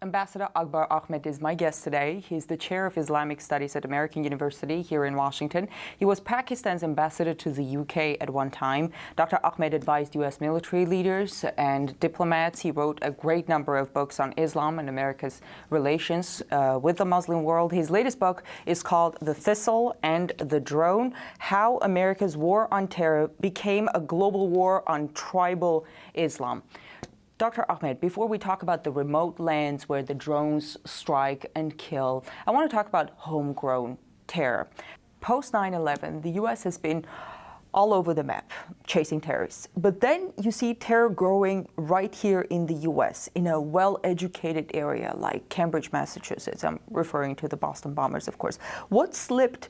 Ambassador Akbar Ahmed is my guest today. He's the chair of Islamic Studies at American University here in Washington. He was Pakistan's ambassador to the UK at one time. Dr. Ahmed advised U.S. military leaders and diplomats. He wrote a great number of books on Islam and America's relations with the Muslim world. His latest book is called The Thistle and the Drone: How America's War on Terror Became a Global War on Tribal Islam. Dr. Ahmed, before we talk about the remote lands where the drones strike and kill, I want to talk about homegrown terror. Post 9/11, the U.S. has been all over the map chasing terrorists. But then you see terror growing right here in the U.S., in a well-educated area like Cambridge, Massachusetts. I'm referring to the Boston bombers, of course. What slipped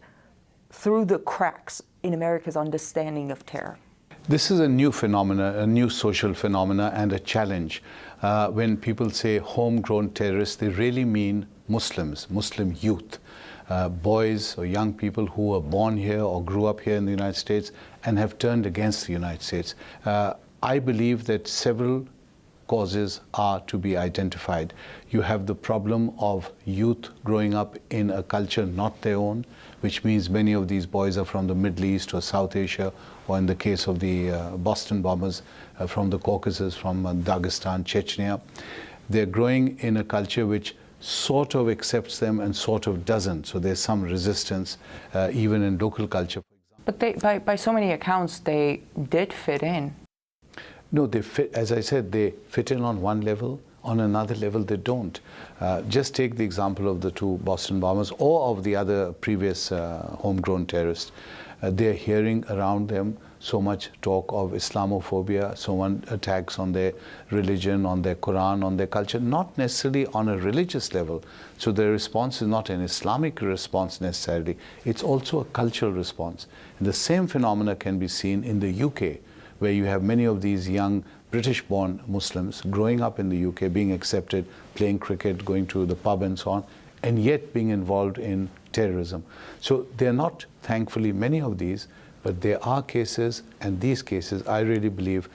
through the cracks in America's understanding of terror? This is a new phenomena, a new social phenomena, and a challenge. When people say homegrown terrorists, they really mean Muslims, Muslim youth, boys or young people who were born here or grew up here in the United States and have turned against the United States. I believe that several causes are to be identified. You have the problem of youth growing up in a culture not their own, which means many of these boys are from the Middle East or South Asia, or in the case of the Boston bombers, from the Caucasus, from Dagestan, Chechnya. They're growing in a culture which sort of accepts them and sort of doesn't. So there's some resistance, even in local culture. But by so many accounts, they did fit in. No, they fit, as I said, they fit in on one level. On another level, they don't. Just take the example of the two Boston bombers or of the other previous homegrown terrorists. They're hearing around them so much talk of Islamophobia, so many attacks on their religion, on their Quran, on their culture, not necessarily on a religious level. So their response is not an Islamic response necessarily, it's also a cultural response. And the same phenomena can be seen in the UK, where you have many of these young British-born Muslims growing up in the UK, being accepted, playing cricket, going to the pub and so on, and yet being involved in terrorism. So they're not, thankfully, many of these, but there are cases, and these cases, I really believe,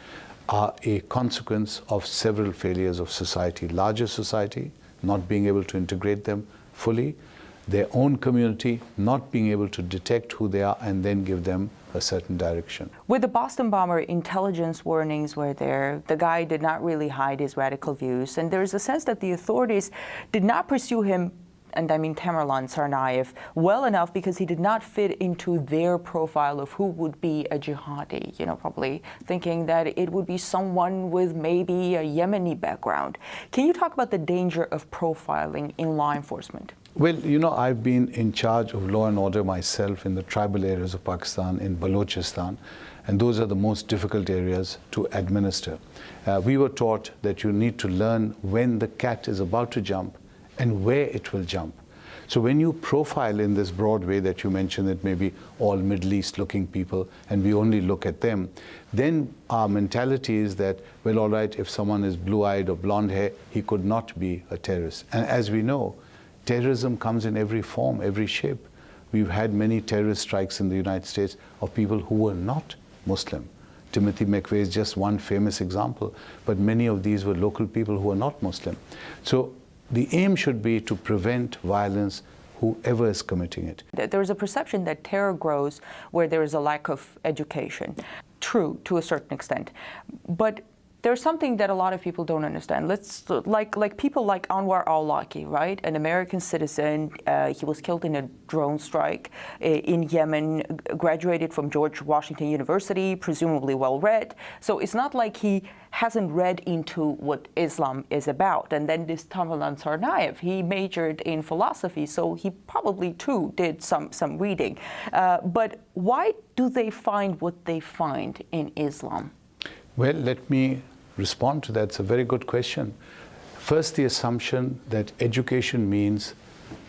are a consequence of several failures of society. Larger society, not being able to integrate them fully, their own community not being able to detect who they are and then give them a certain direction. With the Boston bomber, intelligence warnings were there. The guy did not really hide his radical views, and there is a sense that the authorities did not pursue him, and I mean Tamerlan Tsarnaev, well enough because he did not fit into their profile of who would be a jihadi, probably thinking that it would be someone with maybe a Yemeni background. Can you talk about the danger of profiling in law enforcement? Well, I've been in charge of law and order myself in the tribal areas of Pakistan, in Balochistan, and those are the most difficult areas to administer. We were taught that you need to learn when the cat is about to jump and where it will jump. So when you profile in this broad way that you mentioned, that maybe all Middle East looking people and we only look at them, then our mentality is that, well, all right, if someone is blue-eyed or blonde hair, he could not be a terrorist. And as we know, terrorism comes in every form, every shape. We've had many terrorist strikes in the United States of people who were not Muslim. Timothy McVeigh is just one famous example, but many of these were local people who were not Muslim. So the aim should be to prevent violence, whoever is committing it. There is a perception that terror grows where there is a lack of education. True, to a certain extent. But there's something that a lot of people don't understand. Like people like Anwar al-Awlaki, right? An American citizen. He was killed in a drone strike in Yemen, graduated from George Washington University, presumably well-read. So it's not like he hasn't read into what Islam is about. And then this Tamerlan Tsarnaev, he majored in philosophy, so he probably too did some reading. But why do they find what they find in Islam? Well, let me respond to that. It's a very good question. First, the assumption that education means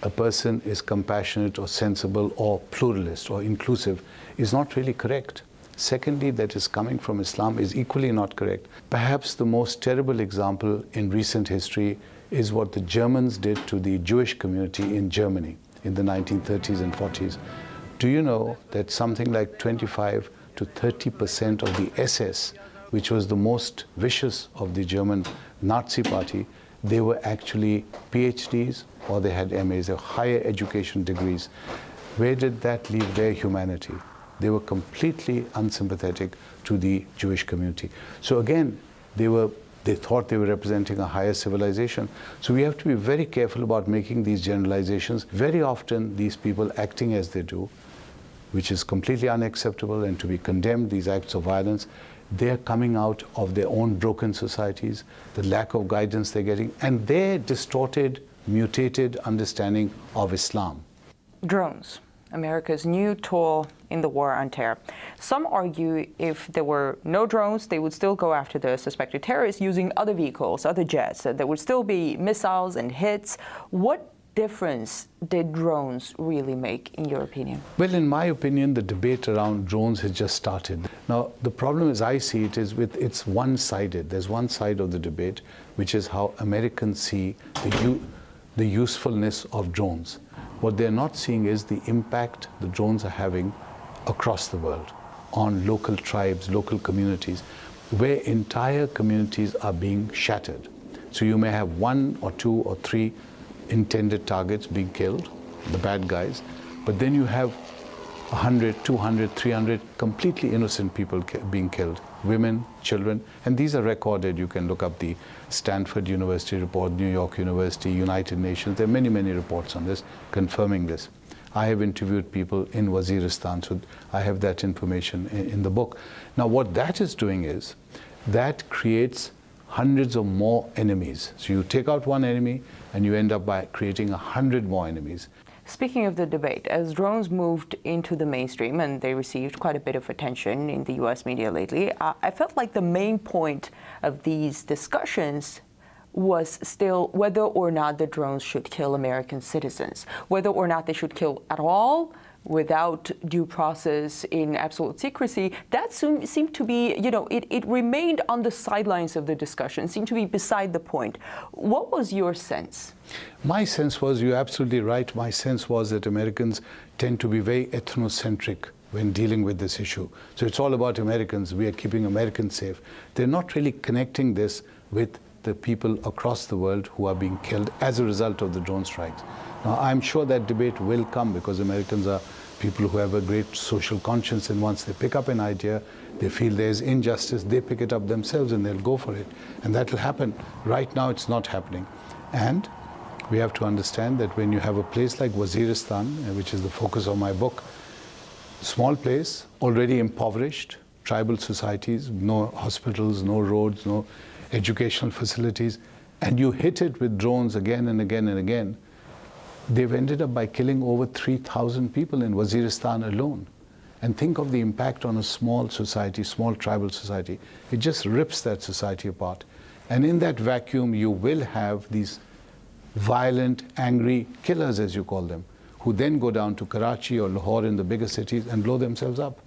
a person is compassionate or sensible or pluralist or inclusive is not really correct. Secondly, that is coming from Islam is equally not correct. Perhaps the most terrible example in recent history is what the Germans did to the Jewish community in Germany in the 1930s and 40s. Do you know that something like 25 to 30% of the SS, which was the most vicious of the German Nazi party, they were actually PhDs or they had MAs, or higher education degrees. Where did that leave their humanity? They were completely unsympathetic to the Jewish community. So again, they thought they were representing a higher civilization. So we have to be very careful about making these generalizations. Very often, these people acting as they do, which is completely unacceptable and to be condemned, these acts of violence, they're coming out of their own broken societies, the lack of guidance they're getting, and their distorted, mutated understanding of Islam. Drones, America's new tool in the war on terror. Some argue if there were no drones, they would still go after the suspected terrorists using other vehicles, other jets. There would still be missiles and hits. What difference did drones really make, in your opinion? Well, in my opinion, the debate around drones has just started. Now, the problem as I see it is it's one-sided. There's one side of the debate, which is how Americans see the usefulness of drones. What they're not seeing is the impact the drones are having across the world on local tribes, local communities, where entire communities are being shattered. So you may have 1 or 2 or 3 intended targets being killed, the bad guys, but then you have 100, 200, 300 completely innocent people being killed, women, children, and these are recorded. You can look up the Stanford University report, New York University, United Nations. There are many, many reports on this confirming this. I have interviewed people in Waziristan, so I have that information in the book. Now, what that is doing is that creates hundreds of more enemies. So you take out one enemy and you end up by creating 100 more enemies. Speaking of the debate, as drones moved into the mainstream and they received quite a bit of attention in the US media lately, I felt like the main point of these discussions was still whether or not the drones should kill American citizens, whether or not they should kill at all without due process in absolute secrecy. That seemed to be, it remained on the sidelines of the discussion, seemed to be beside the point. What was your sense? My sense was, you're absolutely right, my sense was that Americans tend to be very ethnocentric when dealing with this issue. So it's all about Americans, we are keeping Americans safe. They're not really connecting this with the people across the world who are being killed as a result of the drone strikes. Now, I'm sure that debate will come because Americans are people who have a great social conscience, and once they pick up an idea, they feel there's injustice, they pick it up themselves and they'll go for it. And that will happen. Right now, it's not happening. And we have to understand that when you have a place like Waziristan, which is the focus of my book, small place, already impoverished, tribal societies, no hospitals, no roads, no educational facilities, and you hit it with drones again and again and again, they've ended up by killing over 3,000 people in Waziristan alone. And think of the impact on a small society, small tribal society. It just rips that society apart. And in that vacuum, you will have these violent, angry killers, as you call them, who then go down to Karachi or Lahore in the bigger cities and blow themselves up.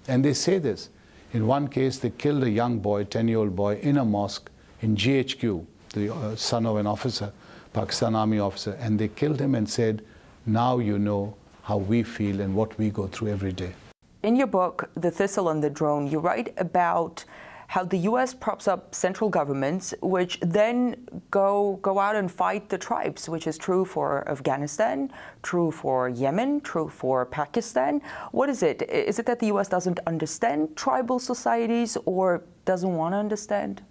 And they say this. In one case, they killed a young boy, 10-year-old boy, in a mosque in GHQ, the son of an officer, Pakistan Army officer, and they killed him and said, now you know how we feel and what we go through every day. In your book, The Thistle and the Drone, you write about how the U.S. props up central governments, which then go out and fight the tribes, which is true for Afghanistan, true for Yemen, true for Pakistan. What is it? Is it that the U.S. doesn't understand tribal societies or doesn't want to understand?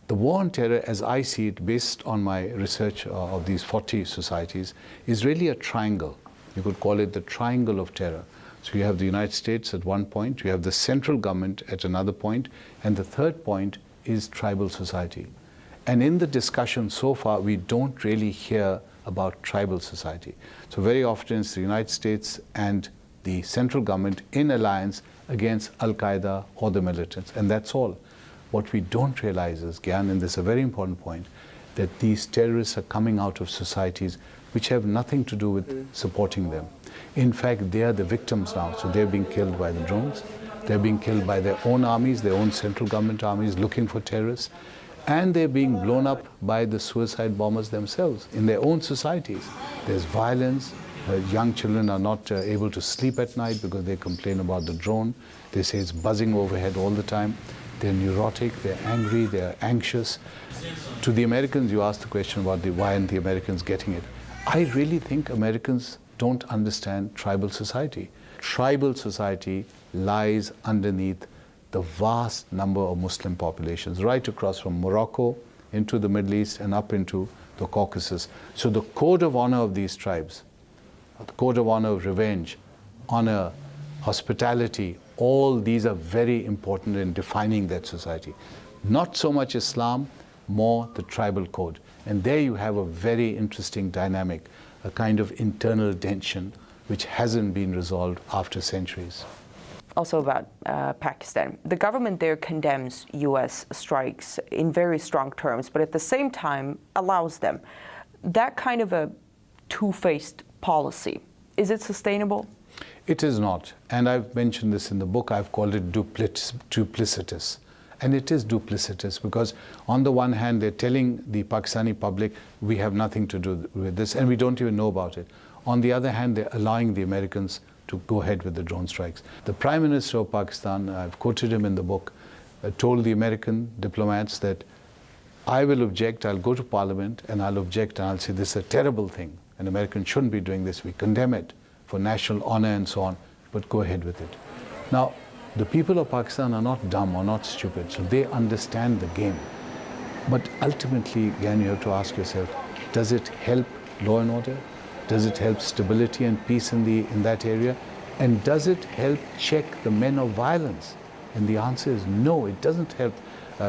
The war on terror, as I see it, based on my research of these 40 societies, is really a triangle. You could call it the triangle of terror. So you have the United States at one point, you have the central government at another point, and the third point is tribal society. And in the discussion so far, we don't really hear about tribal society. So very often it's the United States and the central government in alliance against Al-Qaeda or the militants, and that's all. What we don't realize is, Gyan, and this is a very important point, that these terrorists are coming out of societies which have nothing to do with supporting them. In fact, they are the victims now. So they're being killed by the drones. They're being killed by their own armies, their own central government armies looking for terrorists. And they're being blown up by the suicide bombers themselves in their own societies. There's violence. Young children are not able to sleep at night because they complain about the drone. They say it's buzzing overhead all the time. they're neurotic, they're angry, they're anxious. To the Americans, you asked the question about why aren't the Americans getting it. I really think Americans don't understand tribal society. Tribal society lies underneath the vast number of Muslim populations, right across from Morocco into the Middle East and up into the Caucasus. So the code of honor of these tribes, the code of honor of revenge, honor, hospitality, all these are very important in defining that society. Not so much Islam, more the tribal code. And there you have a very interesting dynamic, a kind of internal tension which hasn't been resolved after centuries. Also about Pakistan. The government there condemns U.S. strikes in very strong terms, but at the same time allows them. That kind of a two-faced policy, is it sustainable? It is not. And I've mentioned this in the book. I've called it duplicitous. And it is duplicitous because on the one hand, they're telling the Pakistani public, we have nothing to do with this and we don't even know about it. On the other hand, they're allowing the Americans to go ahead with the drone strikes. The Prime Minister of Pakistan, I've quoted him in the book, told the American diplomats that I will object, I'll go to Parliament and I'll object and I'll say this is a terrible thing. An American shouldn't be doing this. We condemn it for national honor and so on, but go ahead with it. Now, the people of Pakistan are not dumb or not stupid, so they understand the game. But ultimately, again, you have to ask yourself, does it help law and order? Does it help stability and peace in that area? And does it help check the men of violence? And the answer is no, it doesn't help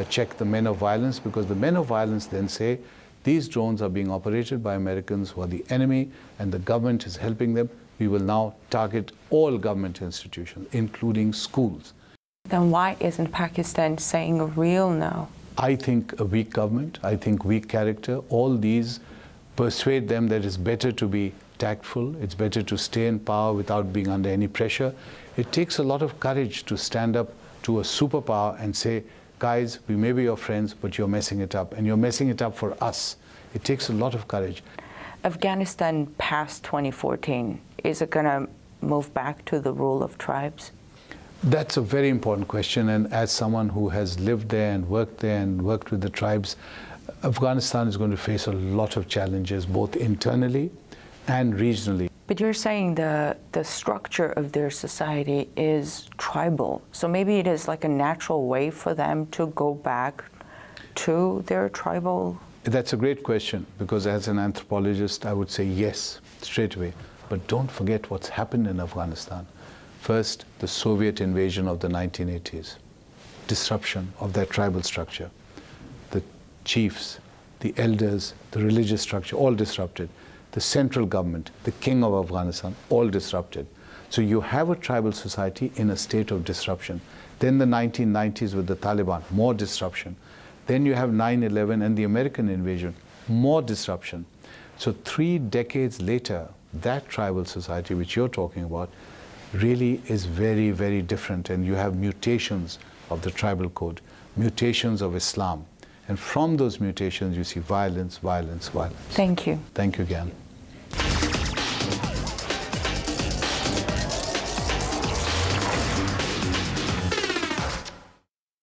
check the men of violence, because the men of violence then say, these drones are being operated by Americans who are the enemy and the government is helping them. We will now target all government institutions, including schools. Then why isn't Pakistan saying a real no? I think a weak government, I think weak character, all these persuade them that it's better to be tactful, it's better to stay in power without being under any pressure. It takes a lot of courage to stand up to a superpower and say, guys, we may be your friends, but you're messing it up, and you're messing it up for us. It takes a lot of courage. Afghanistan past 2014, is it going to move back to the rule of tribes? That's a very important question, and as someone who has lived there and worked with the tribes, Afghanistan is going to face a lot of challenges, both internally and regionally. But you're saying the structure of their society is tribal, so maybe it is like a natural way for them to go back to their tribal? That's a great question, because as an anthropologist, I would say yes, straight away. But don't forget what's happened in Afghanistan. First, the Soviet invasion of the 1980s, disruption of their tribal structure. The chiefs, the elders, the religious structure, all disrupted. The central government, the king of Afghanistan, all disrupted. So you have a tribal society in a state of disruption. Then the 1990s with the Taliban, more disruption. Then you have 9/11 and the American invasion, more disruption. So 3 decades later, that tribal society which you're talking about really is very, very different. And you have mutations of the tribal code, mutations of Islam. And from those mutations, you see violence, violence, violence. Thank you. Thank you again.